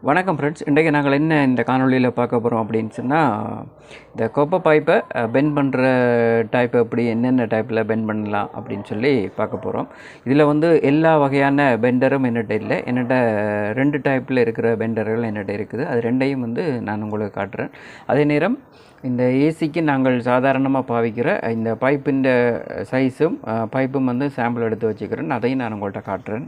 வணக்கம் ஃப்ரெண்ட்ஸ். இன்றைக்கு நாங்கள் என்ன இந்த காணொலியில் பார்க்க போகிறோம் அப்படின்னு சொன்னால், இந்த கொப்பை பைப்பை பெண்ட் பண்ணுற டைப் எப்படி என்னென்ன டைப்பில் பெண்ட் பண்ணலாம் அப்படின்னு சொல்லி பார்க்க போகிறோம். இதில் வந்து எல்லா வகையான பெண்டரும் என்னட்ட இல்லை. என்னட்ட 2 டைப்பில் இருக்கிற பெண்டர்கள் என்னட்ட இருக்குது. அது ரெண்டையும் வந்து நான் உங்களுக்கு காட்டுறேன். அதே நேரம் இந்த ஏசிக்கு நாங்கள் சாதாரணமாக பாவிக்கிற இந்த பைப்பின் சைஸும் பைப்பும் வந்து சாம்பிள் எடுத்து வச்சுக்கிறேன். அதையும் நான் உங்கள்கிட்ட காட்டுறேன்.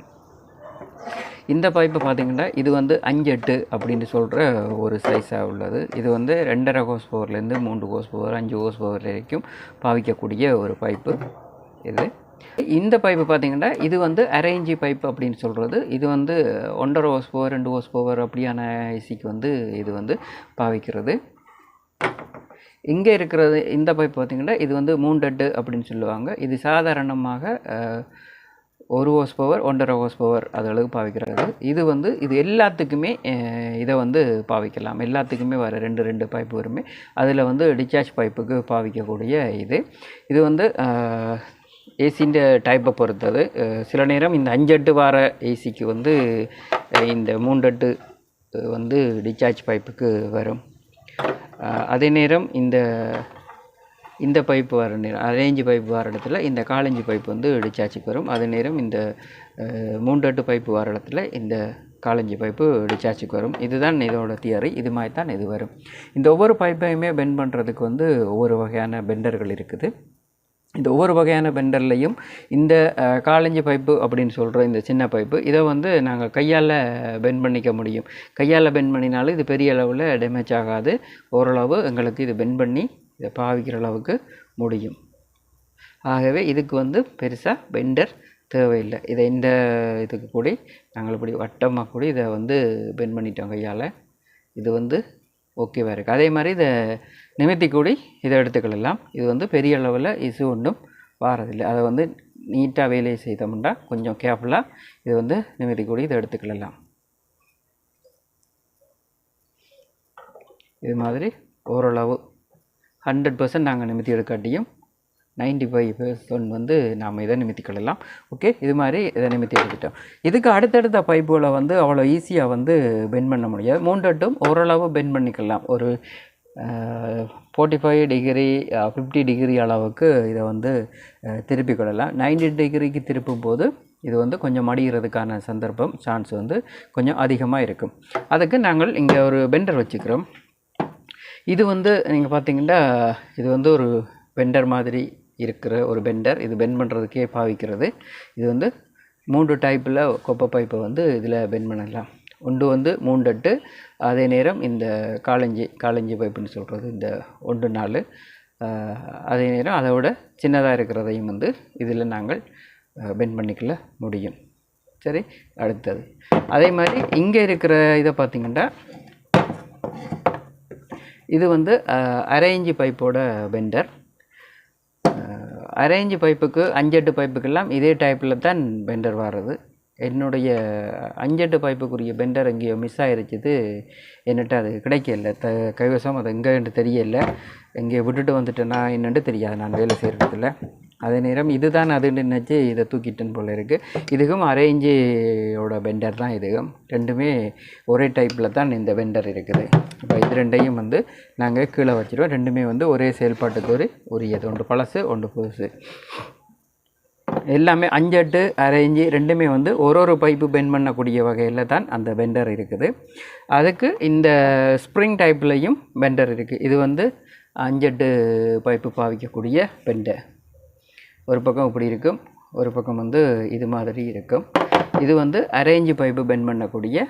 இந்த பைப்பு பார்த்திங்கன்னா இது வந்து 5-8 அப்படின்னு சொல்கிற ஒரு சைஸாக உள்ளது. இது வந்து 2.5 ஹோஸ் பவர்லேருந்து 3 ஹோஸ் பவர் 5 ஹோஸ் பவர் வரைக்கும் பாவிக்கக்கூடிய ஒரு பைப்பு இது. இந்த பைப்பு பார்த்திங்கன்னா இது வந்து அரேஞ்சி பைப்பு அப்படின்னு சொல்கிறது. இது வந்து 1.5 ஹோஸ் பவர் 2 ஹோஸ் பவர் அப்படியான ஐசிக்கு வந்து இது வந்து பாவிக்கிறது. இங்கே இருக்கிறது இந்த பைப்பு பார்த்திங்கன்னா இது வந்து 3-8 அப்படின்னு சொல்லுவாங்க. இது சாதாரணமாக 1 ஹோஸ் பவர் 1.5 ஹோஸ் பவர் அதளவுக்கு பாவிக்கிறது. இது வந்து இது எல்லாத்துக்குமே இதை வந்து பாவிக்கலாம். எல்லாத்துக்குமே வர 2 பைப்பு வருமே. அதில் வந்து டிஸ்சார்ஜ் பைப்புக்கு பாவிக்கக்கூடிய இது வந்து ஏசின்ற டைப்பை பொறுத்தது. சில நேரம் இந்த 5-8 வார ஏசிக்கு வந்து இந்த 3-8 வந்து டிஸ்சார்ஜ் பைப்புக்கு வரும். அதே நேரம் இந்த பைப்பு வர நேரம் அரேஞ்சு பைப்பு வர இடத்துல இந்த காலஞ்சி பைப்பு வந்து டிஸ்சார்ஜுக்கு வரும். அதே நேரம் இந்த 3-8 பைப்பு வர இடத்துல இந்த காலஞ்சி பைப்பு டிஸ்சார்ஜுக்கு வரும். இதுதான் இதோட தியரி. இது மாதிரி தான் இது வரும். இந்த ஒவ்வொரு பைப்பையுமே பெண்ட் பண்ணுறதுக்கு வந்து ஒவ்வொரு வகையான பெண்டர்கள் இருக்குது. இந்த ஒவ்வொரு வகையான பெண்டர்லையும் இந்த காலஞ்சி பைப்பு அப்படின்னு சொல்கிற இந்த சின்ன பைப்பு இதை வந்து நாங்கள் கையால் பெண்ட் பண்ணிக்க முடியும். கையால் பெண்ட் பண்ணினாலும் இது பெரிய அளவில் டேமேஜ் ஆகாது. ஓரளவு எங்களுக்கு இது பெண்ட் பண்ணி இதை பாவிக்கிற அளவுக்கு முடியும். ஆகவே இதுக்கு வந்து பெருசாக பெண்டர் தேவையில்லை. இதை இந்த இதுக்கு கூடி நாங்கள் இப்படி வட்டமாக கூடி இதை வந்து பெண்ட் பண்ணிட்டோம் கையால். இது வந்து ஓகேவாக இருக்குது. அதே மாதிரி இதை நிமித்தி கூடி இதை எடுத்துக்கலாம். இது வந்து பெரிய அளவில் இசு ஒன்றும் வாரதில்லை. அதை வந்து நீட்டாக வேலையை செய்தோம்னா கொஞ்சம் கேர்ஃபுல்லாக இது வந்து நிமித்தி கூடி இதை எடுத்துக்கலாம். இது மாதிரி ஓரளவு 100% நாங்கள் நிமித்தி எடுக்காட்டியும் 95% வந்து நாம் இதை நிமித்திக்கொள்ளலாம். ஓகே, இது மாதிரி இதை நிமித்தி எடுத்துட்டோம். இதுக்கு அடுத்தடுத்த பைப்புகளை வந்து அவ்வளோ ஈஸியாக வந்து பெண்ட் பண்ண முடியாது. 3-8 ஓரளவு பெண்ட் பண்ணிக்கலாம். ஒரு 45 டிகிரி 50 டிகிரி அளவுக்கு இதை வந்து திருப்பி கொள்ளலாம். 90 டிகிரிக்கு திருப்பும் போது இது வந்து கொஞ்சம் மடிகிறதுக்கான சந்தர்ப்பம் சான்ஸ் வந்து கொஞ்சம் அதிகமாக இருக்கும். அதுக்கு நாங்கள் இங்கே ஒரு பெண்டர் வச்சுக்கிறோம். இது வந்து நீங்கள் பார்த்தீங்கன்னா இது வந்து ஒரு பெண்டர் மாதிரி இருக்கிற ஒரு பெண்டர். இது பெண்ட் பண்ணுறதுக்கே பாவிக்கிறது. இது வந்து 3 டைப்பில் கொப்பை பைப்பை வந்து இதில் பெண்ட் பண்ணலாம். ஒன்று வந்து 3-8. அதே நேரம் இந்த காலஞ்சி பைப்புன்னு சொல்கிறது இந்த 1-4. அதே நேரம் அதை விட சின்னதாக இருக்கிறதையும் வந்து இதில் நாங்கள் பெண்ட் பண்ணிக்கல முடியும். சரி, அடுத்தது அதே மாதிரி இங்கே இருக்கிற இதை பார்த்திங்கன்னா இது வந்து அரேஞ்சி பைப்போட பெண்டர். அரேஞ்சி பைப்புக்கு 5-8 பைப்புக்கெல்லாம் இதே டைப்பில் தான் பெண்டர் வர்றது. என்னுடைய 5-8 பைப்புக்குரிய பெண்டர் எங்கேயோ மிஸ் ஆகிருச்சுது. என்னட்ட அது கிடைக்கல. கைவசம் அது எங்கேன்னு தெரியல. எங்கேயோ விட்டுட்டு வந்துட்டேன்னா என்னென்னு தெரியாது நான் வேலை செய்கிறதுல. அதே நேரம் இதுதான் அதுன்னு நினச்சி இதை தூக்கிட்டேன்னு போல் இருக்குது. இதுக்கும் அரேஞ்சியோட பெண்டர் தான். இதுவும் ரெண்டுமே ஒரே டைப்பில் தான் இந்த பெண்டர் இருக்குது. இப்போ இது ரெண்டையும் வந்து நாங்கள் கீழே வச்சுருவோம். ரெண்டுமே வந்து ஒரே செயல்பாட்டுக்கு உரியது. ஒன்று பழசு ஒன்று புதுசு. எல்லாமே 5-8 அரேஞ்சி ரெண்டுமே வந்து ஒரு பைப்பு பெண்ட் பண்ணக்கூடிய வகையில் தான் அந்த பெண்டர் இருக்குது. அதுக்கு இந்த ஸ்ப்ரிங் டைப்லேயும் பெண்டர் இருக்குது. இது வந்து 5-8 பைப்பு பாவிக்கக்கூடிய பெண்டர். ஒரு பக்கம் இப்படி இருக்கும், ஒரு பக்கம் வந்து இது மாதிரி இருக்கும். இது வந்து அரேஞ்சி பைப்பு பெண்ட் பண்ணக்கூடிய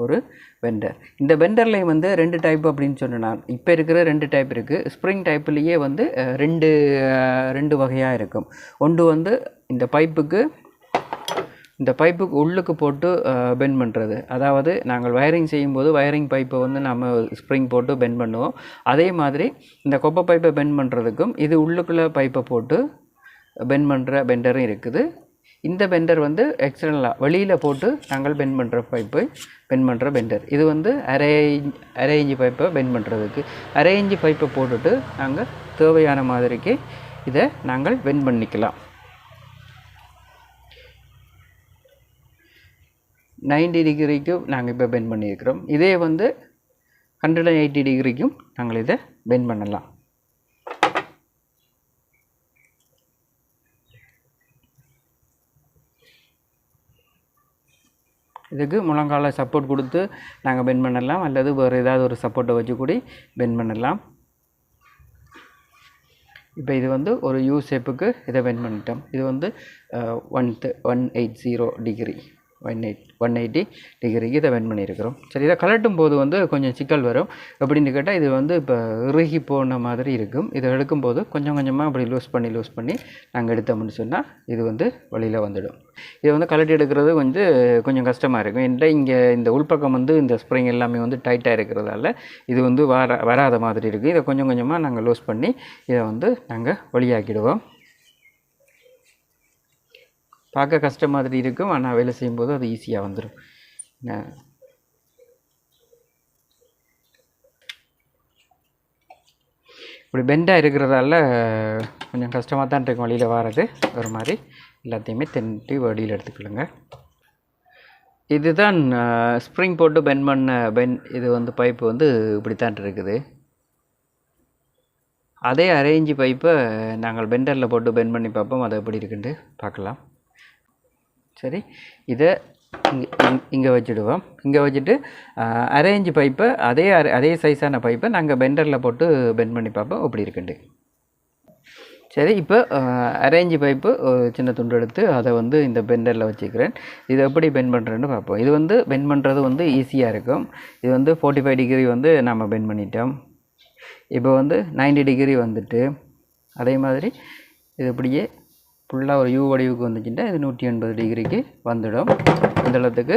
ஒரு பெண்டர். இந்த பெண்டர்லேயும் வந்து 2 டைப் அப்படின்னு சொன்னால் இப்போ இருக்கிற 2 டைப் இருக்குது. ஸ்ப்ரிங் டைப்லேயே வந்து 2 வகையாக இருக்கும். ஒன்று வந்து இந்த பைப்புக்கு உள்ளுக்கு போட்டு பெண்ட் பண்ணுறது. அதாவது நாங்கள் வயரிங் செய்யும்போது வயரிங் பைப்பை வந்து நம்ம ஸ்ப்ரிங் போட்டு பெண்ட் பண்ணுவோம். அதே மாதிரி இந்த கொப்பை பைப்பை பெண்ட் பண்ணுறதுக்கும் இது உள்ளுக்குள்ளே பைப்பை போட்டு பெண்ட் பண்ணுற பெண்டரும் இருக்குது. இந்த பெண்டர் வந்து எக்ஸ்டர்னலாக வெளியில் போட்டு நாங்கள் பெண்ட் பண்ணுற பைப்பு பெண்ட் பண்ணுற பெண்டர். இது வந்து அரேஞ்சி பைப்பை பெண்ட் பண்ணுறதுக்கு. அரேஞ்சி பைப்பை போட்டுட்டு நாங்கள் தேவையான மாதிரிக்கு இதை நாங்கள் பெண்ட் பண்ணிக்கலாம். 90 டிகிரிக்கு நாங்கள் இப்போ பெண்ட் பண்ணியிருக்கிறோம். இதே வந்து 180 டிகிரிக்கும் நாங்கள் இதை பெண்ட் பண்ணலாம். இதுக்கு முழங்கால சப்போர்ட் கொடுத்து நாங்கள் பெண்ட் பண்ணலாம், அல்லது வேறு ஏதாவது ஒரு சப்போர்ட்டை வச்சு கூட பெண்ட் பண்ணலாம். இப்போ இது வந்து ஒரு யூ ஷேப்புக்கு இதை பெண்ட் பண்ணிட்டோம். இது வந்து 180 டிகிரி 180 டிகிரிக்கு இதை பெண்ட் பண்ணியிருக்கிறோம். சரி, இதை கலட்டும் போது வந்து கொஞ்சம் சிக்கல் வரும். எப்படின்னு கேட்டால் இது வந்து இப்போ இறுகி போன மாதிரி இருக்கும். இதை எடுக்கும்போது கொஞ்சம் கொஞ்சமாக அப்படி லூஸ் பண்ணி நாங்கள் எடுத்தோம்னு சொன்னால் இது வந்து வெளியில் வந்துடும். இதை வந்து கலட்டி எடுக்கிறது கொஞ்சம் கஷ்டமாக இருக்கும். ஏன்னா இங்கே இந்த உள்பக்கம் வந்து இந்த ஸ்ப்ரிங் எல்லாமே வந்து டைட்டாக இருக்கிறதால இது வந்து வராத மாதிரி இருக்குது. இதை கொஞ்சம் கொஞ்சமாக நாங்கள் லூஸ் பண்ணி இதை வந்து நாங்கள் வெளியாக்கிடுவோம். பார்க்க கஷ்டம் மாதிரி இருக்கும், ஆனால் வேலை செய்யும்போது அது ஈஸியாக வந்துடும். இப்படி பெண்டாக இருக்கிறதால கொஞ்சம் கஷ்டமாக தான் இருக்கும் வழியில் வர்றது. ஒரு மாதிரி எல்லாத்தையுமே தென்ட்டு வழியில் எடுத்துக்கொள்ளுங்க. இதுதான் ஸ்ப்ரிங் போட்டு பெண்ட் பண்ண இது வந்து பைப்பு வந்து இப்படித்தான் இருக்குது. அதே அரேஞ்சு பைப்பை நாங்கள் பெண்டரில் போட்டு பெண்ட் பண்ணி பார்ப்போம், அது எப்படி இருக்குன்ட்டு பார்க்கலாம். சரி, இதை இங்கே வச்சுடுவோம். இங்கே வச்சுட்டு அரேஞ்சு பைப்பை அதே சைஸான பைப்பை நாங்கள் பெண்டரில் போட்டு பெண்ட் பண்ணி பார்ப்போம் எப்படி இருக்குண்டு. சரி, இப்போ அரேஞ்சு பைப்பு சின்ன துண்டு எடுத்து அதை வந்து இந்த பெண்டரில் வச்சுக்கிறேன். இது எப்படி பெண்ட் பண்ணுறேன்னு பார்ப்போம். இது வந்து பெண்ட் பண்ணுறது வந்து ஈஸியாக இருக்கும். இது வந்து 45 டிகிரி வந்து நம்ம பெண்ட் பண்ணிட்டோம். இப்போ வந்து 90 டிகிரி வந்துட்டு அதே மாதிரி இது இப்படியே ஃபுல்லாக ஒரு யூ வடிவுக்கு வந்துச்சுன்னா இது 180 டிகிரிக்கு வந்துடும். இந்த இடத்துக்கு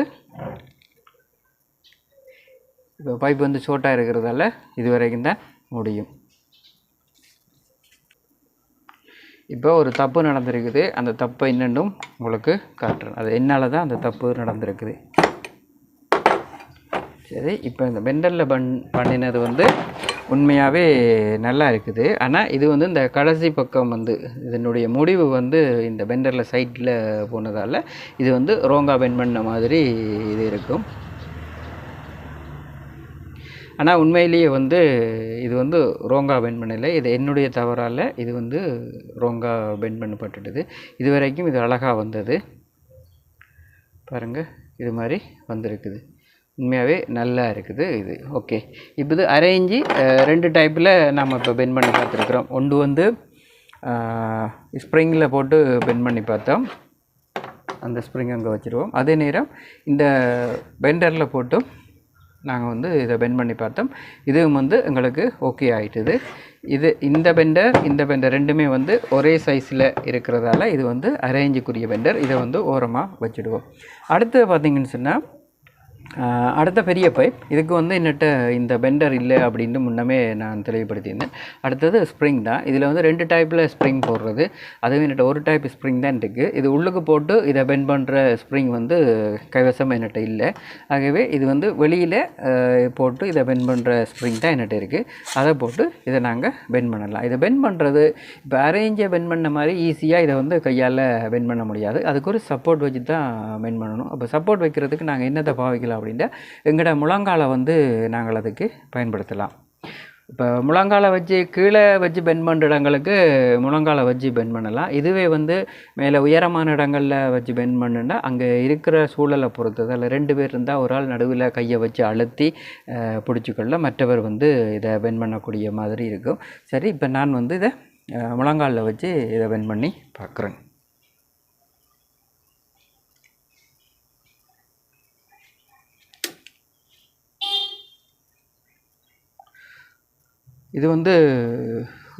இப்போ பைப் வந்து ஷார்ட்டாக இருக்கிறதால இது வரைக்கும் தான் முடியும். இப்போ ஒரு தப்பு நடந்திருக்குது. அந்த தப்பை இன்னும் உங்களுக்கு காட்டுறேன். அது என்னால் தான் அந்த தப்பு நடந்திருக்குது. சரி, இப்போ இந்த பெண்டரில் பண்ணினது வந்து உண்மையாகவே நல்லா இருக்குது. ஆனால் இது வந்து இந்த கடைசி பக்கம் வந்து இதனுடைய முடிவு வந்து இந்த பெண்டரில் சைட்டில் போனதால் இது வந்து ரோங்காக பெண்ட் பண்ண மாதிரி இது இருக்கும். ஆனால் உண்மையிலேயே வந்து இது வந்து ரோங்காக பெண்ட் பண்ணலை, இது என்னுடைய தவறால் இது வந்து ரோங்காக பெண்ட் பண்ணப்பட்டுடுது. இது வரைக்கும் இது அழகாக வந்தது பாருங்கள், இது மாதிரி வந்திருக்குது. உண்மையாகவே நல்லா இருக்குது இது. ஓகே, இப்போ இது அரேஞ்சு 2 டைப்பில் நம்ம இப்போ பெண்ட் பண்ணி பார்த்துருக்குறோம். ஒன்று வந்து ஸ்ப்ரிங்கில் போட்டு பெண்ட் பண்ணி பார்த்தோம். அந்த ஸ்ப்ரிங் அங்கே வச்சுருவோம். அதே நேரம் இந்த பெண்டரில் போட்டும் நாங்கள் வந்து இதை பெண்ட் பண்ணி பார்த்தோம். இதுவும் வந்து எங்களுக்கு ஓகே ஆகிட்டுது. இந்த பெண்டர் ரெண்டுமே வந்து ஒரே சைஸில் இருக்கிறதால இது வந்து அரேஞ்சுக்குரிய பெண்டர். இதை வந்து ஓரமாக வச்சுடுவோம். அடுத்து பார்த்திங்கன்னு சொன்னால் அடுத்த பெரிய பைப், இதுக்கு வந்து என்னட்ட இந்த பெண்டர் இல்லை அப்படின்ட்டு முன்னமே நான் தெளிவுபடுத்தியிருந்தேன். அடுத்தது ஸ்ப்ரிங் தான். இதில் வந்து 2 டைப்பில் ஸ்ப்ரிங் போடுறது. அதுவும் என்னட்ட ஒரு டைப் ஸ்ப்ரிங் தான் இருக்குது. இது உள்ளுக்கு போட்டு இதை பெண்ட் பண்ணுற ஸ்ப்ரிங் வந்து கைவசம் என்னட்ட இல்லை. ஆகவே இது வந்து வெளியில் போட்டு இதை பெண்ட் பண்ணுற ஸ்ப்ரிங் தான் என்னட்ட இருக்குது. அதை போட்டு இதை நாங்கள் பெண்ட் பண்ணலாம். இதை பெண்ட் பண்ணுறது இப்போ அரேஞ்சை பெண்ட் பண்ண மாதிரி ஈஸியாக இதை வந்து கையால் பெண்ட் பண்ண முடியாது. அதுக்கு ஒரு சப்போர்ட் வச்சு தான் பெண்ட் பண்ணணும். அப்போ சப்போர்ட் வைக்கிறதுக்கு நாங்கள் என்னத்தை பாவிக்கலாம் அப்படின்ட்டு எங்களோட முழங்காலை வந்து நாங்கள் அதுக்கு பயன்படுத்தலாம். இப்போ முழங்காலை வச்சு கீழே வச்சு பெண்ட் பண்ணுற இடங்களுக்கு முழங்காலை வச்சு பெண்ட் பண்ணலாம். இதுவே வந்து மேலே உயரமான இடங்களில் வச்சு பெண்ட் பண்ணுன்னா அங்கே இருக்கிற சூழலை பொறுத்தது. அதில் 2 பேர் இருந்தால் ஒரு ஆள் நடுவில் கையை வச்சு அழுத்தி பிடிச்சிக்கொள்ள, மற்றவர் வந்து இதை பெண்ட் பண்ணக்கூடிய மாதிரி இருக்கும். சரி, இப்போ நான் வந்து இதை முழங்காலில் வச்சு இதை பெண்ட் பண்ணி பார்க்குறேன். இது வந்து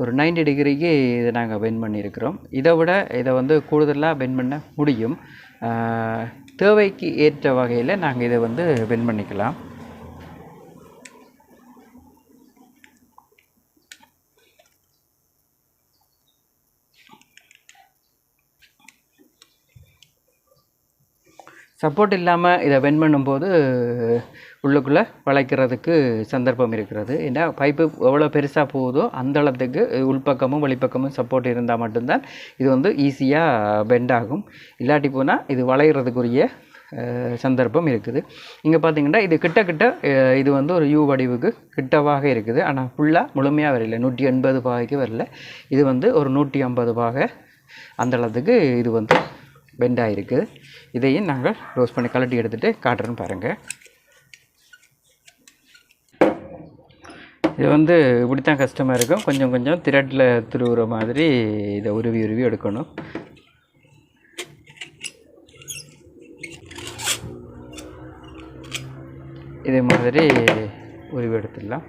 ஒரு 90 டிகிரிக்கு இதை நாங்கள் பெண்ட் பண்ணியிருக்கிறோம். இதை விட இதை வந்து கூடுதலாக பெண்ட் பண்ண முடியும். தேவைக்கு ஏற்ற வகையில் நாங்கள் இதை வந்து பெண்ட் பண்ணிக்கலாம். சப்போர்ட் இல்லாமல் இதை பெண்ட் பண்ணும்போது உள்ளுக்குள்ளே வளைக்கிறதுக்கு சந்தர்ப்பம் இருக்கிறது. ஏன்னா பைப்பு எவ்வளோ பெருசாக போகுதோ அந்த அளவுக்கு உள்பக்கமும் வெளிப்பக்கமும் சப்போர்ட் இருந்தால் மட்டும்தான் இது வந்து ஈஸியாக பெண்ட் ஆகும். இல்லாட்டி போனால் இது வளைகிறதுக்குரிய சந்தர்ப்பம் இருக்குது. இங்கே பார்த்தீங்கன்னா இது கிட்ட இது வந்து ஒரு யூ வடிவுக்கு கிட்டவாக இருக்குது. ஆனால் ஃபுல்லாக முழுமையாக வரல, 180 பாகைக்கு வரல. இது வந்து ஒரு 150 பாகை அந்த அளவுக்கு இது வந்து பெண்டாக இருக்குது. இதையும் நாங்கள் க்ளோஸ் பண்ணி கலட்டி எடுத்துகிட்டு காட்டுறேன்னு பாருங்கள். இது வந்து இப்படி தான் கஷ்டமாக இருக்கும். கொஞ்சம் கொஞ்சம் திரட்டில் திருவுற மாதிரி இதை உருவி எடுக்கணும். இதே மாதிரி உருவி எடுத்துடலாம்.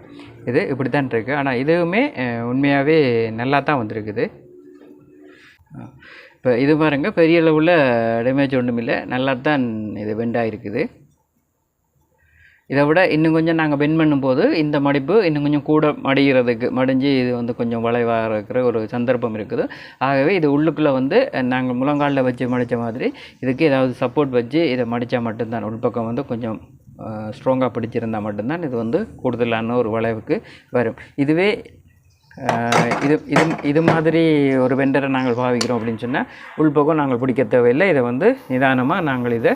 இது இப்படி தான் இருக்குது. ஆனால் இதுவுமே உண்மையாகவே நல்லா தான் வந்திருக்குது. இப்போ இது பாருங்கள், பெரிய அளவில் டேமேஜ் ஒன்றும் இல்லை, நல்லா தான் இது பெண்டாக இருக்குது. இதை விட இன்னும் கொஞ்சம் நாங்கள் பெண்ட் பண்ணும்போது இந்த மடிப்பு இன்னும் கொஞ்சம் கூட மடிஞ்சு இது வந்து கொஞ்சம் வளைவாக இருக்கிற ஒரு சந்தர்ப்பம் இருக்குது. ஆகவே இது உள்ளுக்குள்ளே வந்து நாங்கள் முழங்காலில் வச்சு மடித்த மாதிரி இதுக்கு ஏதாவது சப்போர்ட் வச்சு இதை மடித்தா மட்டும்தான், உள்பக்கம் வந்து கொஞ்சம் ஸ்ட்ராங்காக பிடிச்சிருந்தால் மட்டும்தான் இது வந்து கூடுதலான ஒரு வளைவுக்கு வரும். இதுவே இது மாதிரி ஒரு வெண்டரை நாங்கள் பாவிக்கிறோம் அப்படின்னு சொன்னால் உள்பக்கம் நாங்கள் பிடிக்க தேவையில்லை. இதை வந்து நிதானமாக நாங்கள் இதை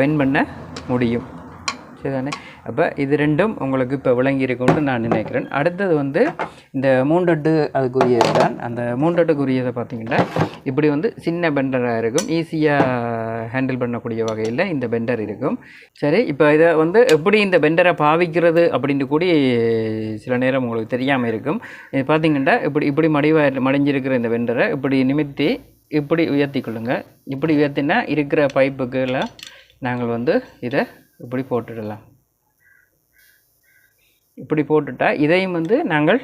பெண்ட் பண்ண முடியும். சரிதானே? அப்போ இது ரெண்டும் உங்களுக்கு இப்போ விளங்கி இருக்கும்னு நான் நினைக்கிறேன். அடுத்தது வந்து இந்த மூண்டட்டு அதுக்குரியது தான். அந்த மூண்டட்டுக்குரியதை பார்த்திங்கன்னா இப்படி வந்து சின்ன பெண்டராக இருக்கும், ஈஸியாக ஹேண்டில் பண்ணக்கூடிய வகையில் இந்த பெண்டர் இருக்கும். சரி, இப்போ இதை வந்து எப்படி இந்த பெண்டரை பாவிக்கிறது அப்படின்ட்டு கூடி சில நேரம் உங்களுக்கு தெரியாமல் இருக்கும். இது பார்த்திங்கன்னா இப்படி மடிஞ்சிருக்கிற இந்த பெண்டரை இப்படி நிமித்தி இப்படி உயர்த்தி கொள்ளுங்கள். இப்படி உயர்த்தினா இருக்கிற பைப்புக்கெல்லாம் நாங்கள் வந்து இதை இப்படி போட்டுடலாம். இப்படி போட்டுட்டால் இதையும் வந்து நாங்கள்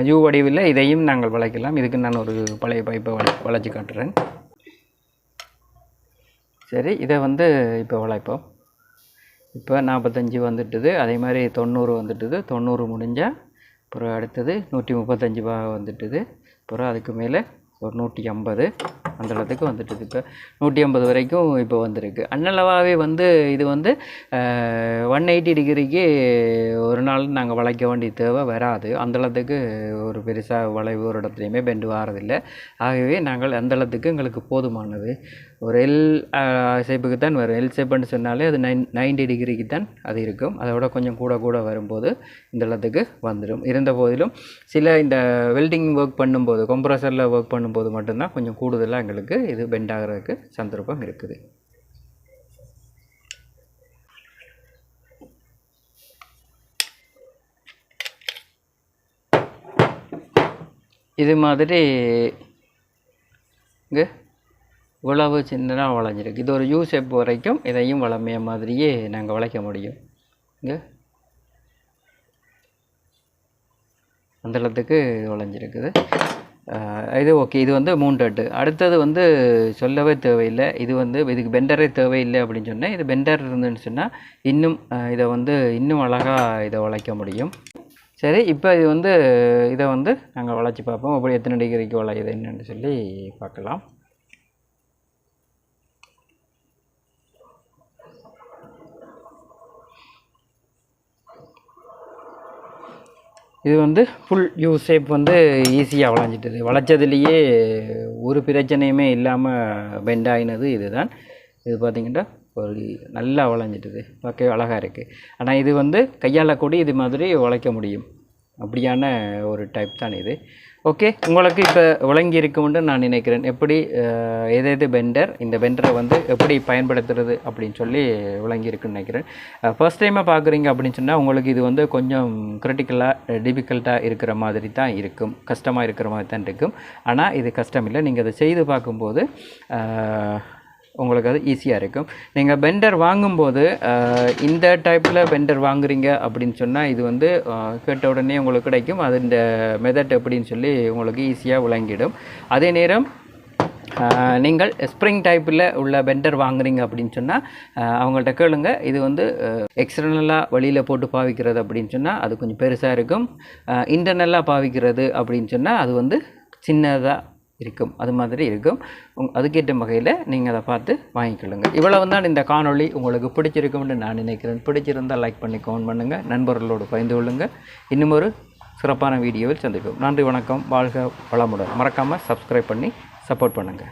யூ வடிவில் இதையும் நாங்கள் வளைக்கலாம். இதுக்கு நான் ஒரு பழைய பைப்பை வளைச்சி காட்டுறேன். சரி, இதை வந்து இப்போ வளைப்போம். இப்போ 45 வந்துட்டுது, அதே மாதிரி 90 வந்துட்டுது. 90 முடிஞ்சால் அப்புறம் அடுத்தது 135 வந்துட்டுது. அப்புறம் அதுக்கு மேலே ஒரு 150 அந்த இடத்துக்கு வந்துட்டுது. இப்போ 150 வரைக்கும் இப்போ வந்திருக்கு. அன்னளவாகவே வந்து இது வந்து 180 டிகிரிக்கு ஒரு நாள் நாங்கள் வளைக்க வேண்டிய தேவை வராது. அந்தளத்துக்கு ஒரு பெருசாக வளைவு ஒரு இடத்துலையுமே பெண்டு வாரதில்லை. ஆகவே நாங்கள் அந்தளத்துக்கு எங்களுக்கு போதுமானது. ஒரு எல் ஷேப்புக்கு தான் வரும். எல் ஷேப்புன்னு சொன்னாலே அது 90 டிகிரிக்கு தான் அது இருக்கும். அதோட கொஞ்சம் கூட வரும்போது இந்த இடத்துக்கு வந்துடும். இருந்த போதிலும் சில இந்த வெல்டிங் ஒர்க் பண்ணும்போது, கம்ப்ரஸரில் ஒர்க் பண்ணும்போது மட்டும்தான் கொஞ்சம் கூடுதலாக எங்களுக்கு இது பெண்ட் ஆகிறதுக்கு சந்தர்ப்பம் இருக்குது. இது மாதிரி இங்கே இவ்வளவு சின்னதாக வளைஞ்சிருக்கு. இது ஒரு யூ ஷேப் வரைக்கும் இதையும் வளமைய மாதிரியே நாங்கள் வளைக்க முடியும். இங்கே அந்த இடத்துக்கு வளைஞ்சிருக்குது. இது ஓகே. இது வந்து மூண்டட்டு. அடுத்தது வந்து சொல்லவே தேவையில்லை. இது வந்து இதுக்கு பெண்டரே தேவையில்லை அப்படின்னு சொன்னால், இது பெண்டர் இருந்துன்னு சொன்னால் இன்னும் இதை வந்து இன்னும் அழகாக இதை வளைக்க முடியும். சரி, இப்போ இது வந்து இதை வந்து நாங்கள் வளைச்சி பார்ப்போம். அப்படி எத்தனை டிகிரிக்கு வளையுது என்னன்னு சொல்லி பார்க்கலாம். இது வந்து ஃபுல் யூ ஷேப் வந்து ஈஸியாக வளைஞ்சிட்டுது. வளைச்சதுலேயே ஒரு பிரச்சனையுமே இல்லாமல் பெண்ட் ஆகினது இது தான். இது பார்த்திங்கன்னா ஒரு நல்லா வளைஞ்சிட்டுது, பார்க்கவே அழகாக இருக்குது. ஆனால் இது வந்து கையால் கூட இது மாதிரி வளைக்க முடியும், அப்படியான ஒரு டைப் தான் இது. ஓகே, உங்களுக்கு இப்போ விளங்கி இருக்கும்னு நான் நினைக்கிறேன். எப்படி எது பெண்டர், இந்த பெண்டரை வந்து எப்படி பயன்படுத்துறது அப்படின்னு சொல்லி விளங்கி இருக்குன்னு நினைக்கிறேன். ஃபர்ஸ்ட் டைமாக பார்க்குறீங்க அப்படின்னு சொன்னால் உங்களுக்கு இது வந்து கொஞ்சம் டிஃபிகல்ட்டாக இருக்கிற மாதிரி தான் இருக்கும், கஷ்டமாக இருக்கிற மாதிரி தான் இருக்கும். ஆனால் இது கஷ்டம் இல்லை. நீங்கள் அதை செய்து பார்க்கும்போது உங்களுக்கு அது ஈஸியாக இருக்கும். நீங்கள் பெண்டர் வாங்கும்போது இந்த டைப்பில் பெண்டர் வாங்குறீங்க அப்படின்னு சொன்னால் இது வந்து கேட்ட உடனே உங்களுக்கு கிடைக்கும். அது இந்த மெத்தட் எப்படின்னு சொல்லி உங்களுக்கு ஈஸியாக விளங்கிடும். அதே நேரம் நீங்கள் ஸ்ப்ரிங் டைப்பில் உள்ள பெண்டர் வாங்குறீங்க அப்படின்னு சொன்னால் அவங்கள்ட்ட கேளுங்க. இது வந்து எக்ஸ்டர்னலாக வழியில் போட்டு பாவிக்கிறது அப்படின்னு சொன்னால் அது கொஞ்சம் பெருசாக இருக்கும். இன்டர்னலாக பாவிக்கிறது அப்படின்னு சொன்னால் அது வந்து சின்னதாக இருக்கும், அது மாதிரி இருக்கும். அதுக்கேற்ற வகையில் நீங்கள் அதை பார்த்து வாங்கிக்கொள்ளுங்க. இவ்வளவு தான் இந்த காணொளி. உங்களுக்கு பிடிச்சிருக்கும்னு நான் நினைக்கிறேன். பிடிச்சிருந்தால் லைக் பண்ணி கமெண்ட் பண்ணுங்கள், நண்பர்களோடு பகிர்ந்து கொள்ளுங்கள். இன்னும் ஒரு சிறப்பான வீடியோவில் சந்திப்போம். நன்றி, வணக்கம், வாழ்க வளமுடன். மறக்காமல் சப்ஸ்கிரைப் பண்ணி சப்போர்ட் பண்ணுங்கள்.